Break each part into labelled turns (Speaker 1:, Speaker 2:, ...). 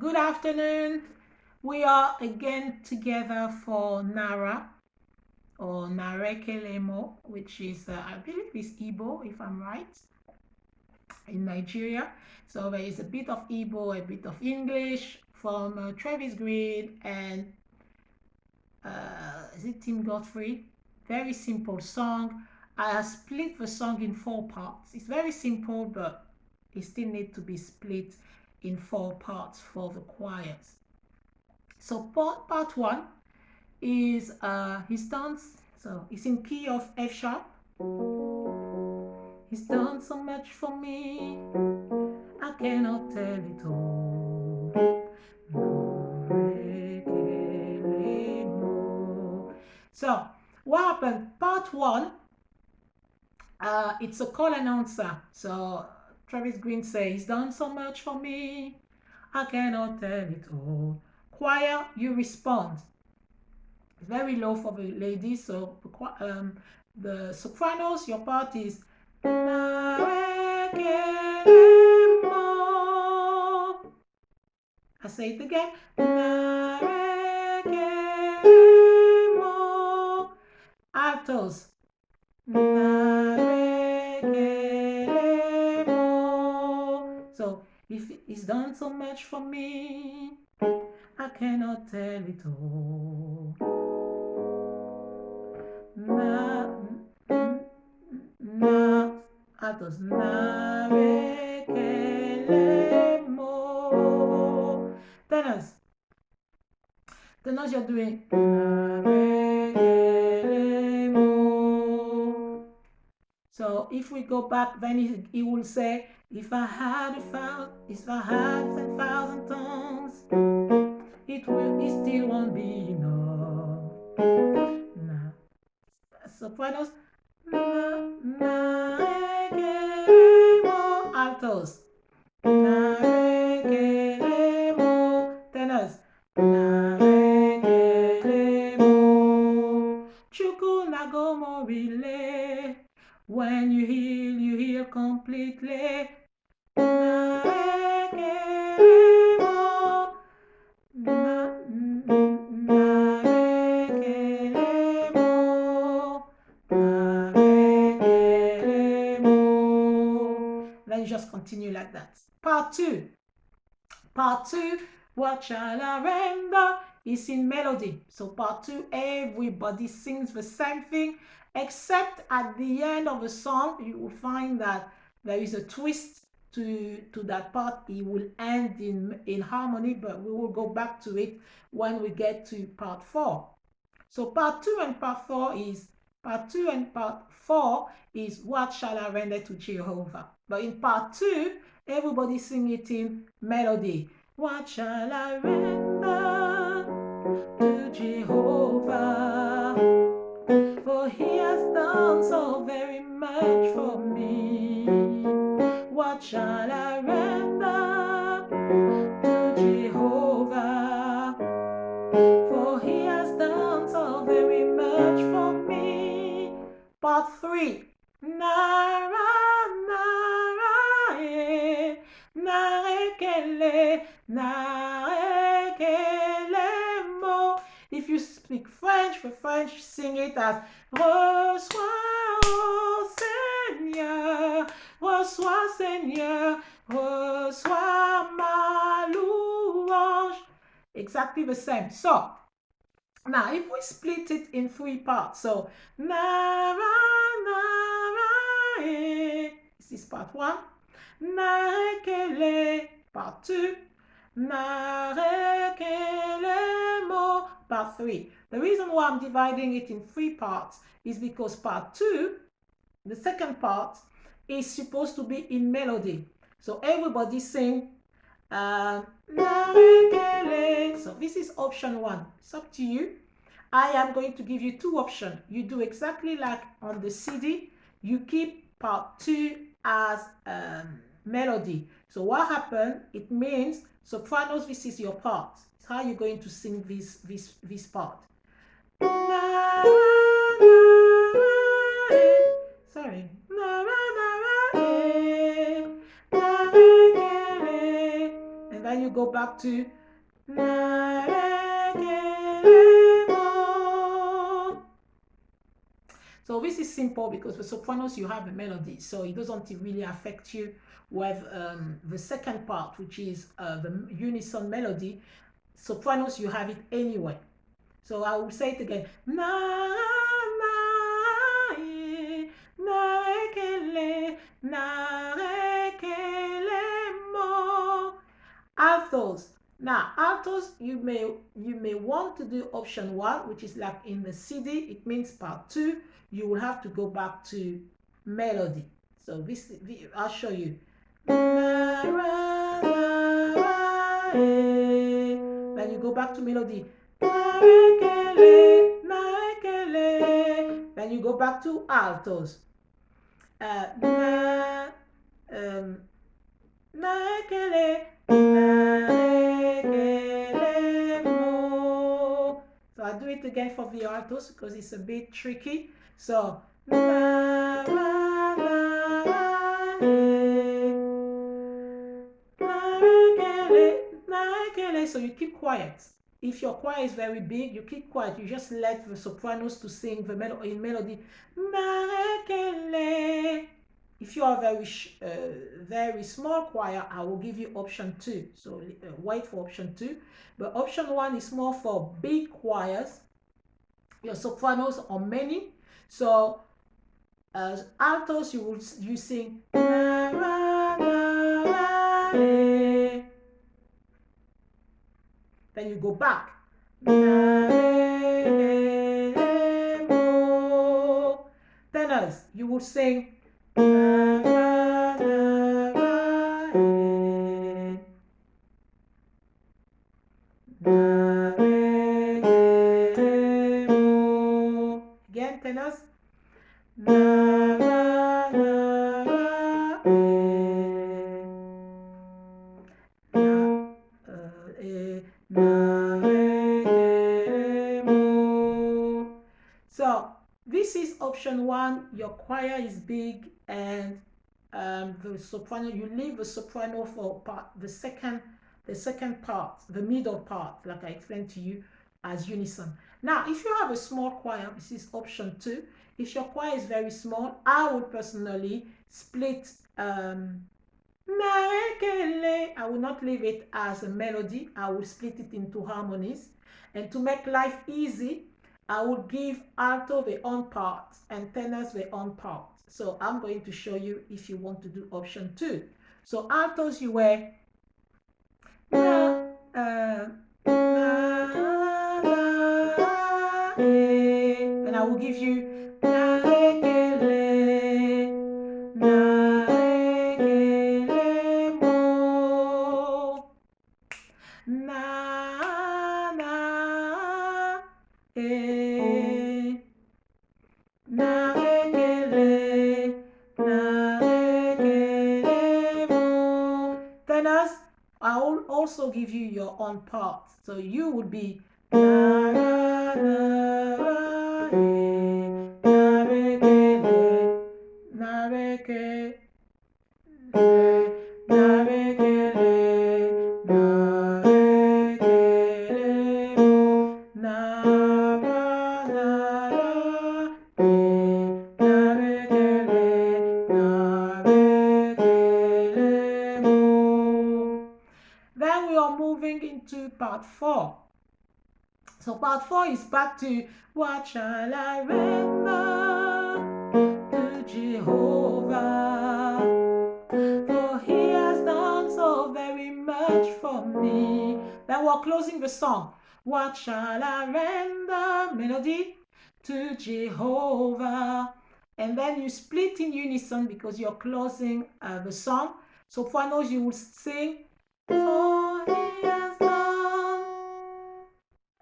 Speaker 1: Good afternoon. We are again together for Nara or narekelemo, which is, I believe, is Igbo, if I'm right, in Nigeria. So there is a bit of Igbo, a bit of English from Travis Greene and is it Tim Godfrey? Very simple song. I have split the song in four parts. It's very simple, but it still needs to be split in four parts for the choirs. So part one is his dance. So it's in key of F sharp. He's done so much for me, I cannot tell it all. So what happened? Part one, it's a call and answer. So Travis Greene says, he's done so much for me, I cannot tell it all. Choir, you respond. It's very low for the ladies, so the sopranos, your part is narekelemo. I say it again. Narekelemo. Altos. Narekelemo. So if he's done so much for me, I cannot tell it all. Altos. Narekelemo. Tenors. Tenors, you're doing narekelemo. So if we go back, then he will say, if I had 10,000 tongues, it still won't be enough. Nah. Sopranos, narekelemo. Altos, narekelemo. Tenors, narekelemo. Chuku nagomorile. When you heal completely. Narekelemo. Narekelemo. Narekelemo. Then you just continue like that. Part two. Part two, what shall I render? Is in melody. So part two, everybody sings the same thing, except at the end of the song, you will find that there is a twist to that part. It will end in harmony, but we will go back to it when we get to part four. So part two and part four is what shall I render to Jehovah. But in part two, everybody sing it in melody. What shall I render to Jehovah? For he has done so very much for me. What shall I render to Jehovah? For he has done so very much for me. Part three. Nara, Nara, narekele, narekelemo. If you speak French, the French sing it as reçois, oh Seigneur, reçois Seigneur, reçois ma louange. Exactly the same. So now if we split it in three parts, so Nara, Nara, this is part one. Narekele, part two. Narekelemo, part three. The reason why I'm dividing it in three parts is because part two, the second part, is supposed to be in melody. So everybody sing narekele. So this is option one. It's up to you. I am going to give you two options. You do exactly like on the CD. You keep part two as melody. So what happened? It means sopranos, this is your part. It's how you're going to sing this part. Sorry. And Then you go back to narekelemo. So this is simple because the sopranos you have a melody, so it doesn't really affect you with the second part, which is the unison melody. Sopranos you have it anyway. So I will say it again. Na na ye na rekele na rekelemo. Altos. Now altos you may want to do option 1, which is like in the CD. It means part 2. You will have to go back to melody. So this I'll show you. Nara, Nara, then you go back to melody. Narekele, narekele. Then you go back to altos. Narekele, narekelemo. So I do it again for the altos because it's a bit tricky. So Nara, Nara, narekele, narekele. So you keep quiet. If your choir is very big, you keep quiet. You just let the sopranos to sing the in melody. Narekele. If you are very small choir, I will give you option 2. So wait for option 2. But option 1 is more for big choirs. Your sopranos are many. So as altos, you sing Nara, Nara, then you go back. Narekelemo. Tenors, you will sing Nara, Nara, narekelemo. Again, tenors. Nara, Nara, narekelemo. So this is option 1. Your choir is big and the soprano, you leave the soprano for the second part, the middle part, like I explained to you, as unison. Now, if you have a small choir, this is option 2. If your choir is very small, I would personally split narekele. I will not leave it as a melody. I will split it into harmonies. And to make life easy, I will give alto their own part and tenors their own part. So I'm going to show you if you want to do option 2. So altos, you wear then I will give you narekele, narekelemo, na na narekele, narekelemo. Tenors, I will also give you your own part. So you would be Nara, Nara, narekele, narekele, narekele, narekelemo, Nara, Nara, narekele, narekelemo. Then we are moving into part 4. So part 4 is back to what shall I render to Jehovah? For he has done so very much for me. Then we're closing the song. What shall I render, melody, to Jehovah? And then you split in unison because you're closing the song. Sopranos, you will sing, for he has done,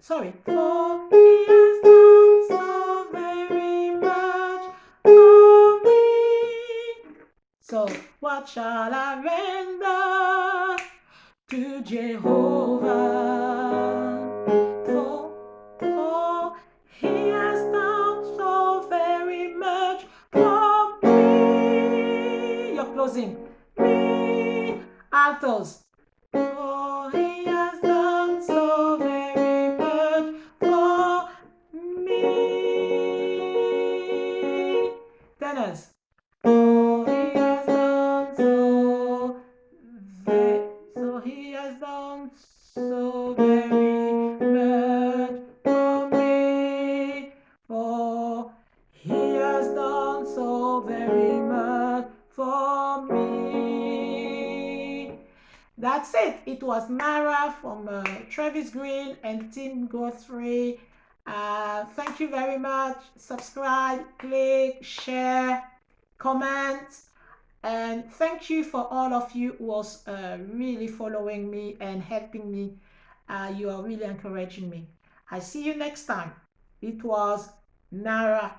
Speaker 1: for he has done so very much for me. So what shall I render to Jehovah? For he has done so very much for me. You're closing. Me. Altos. For That's it. It was Nara from Travis Greene and Team Godfrey. Thank you very much. Subscribe, click, share, comment. And thank you for all of you who was really following me and helping me. You are really encouraging me. I see you next time. It was Nara.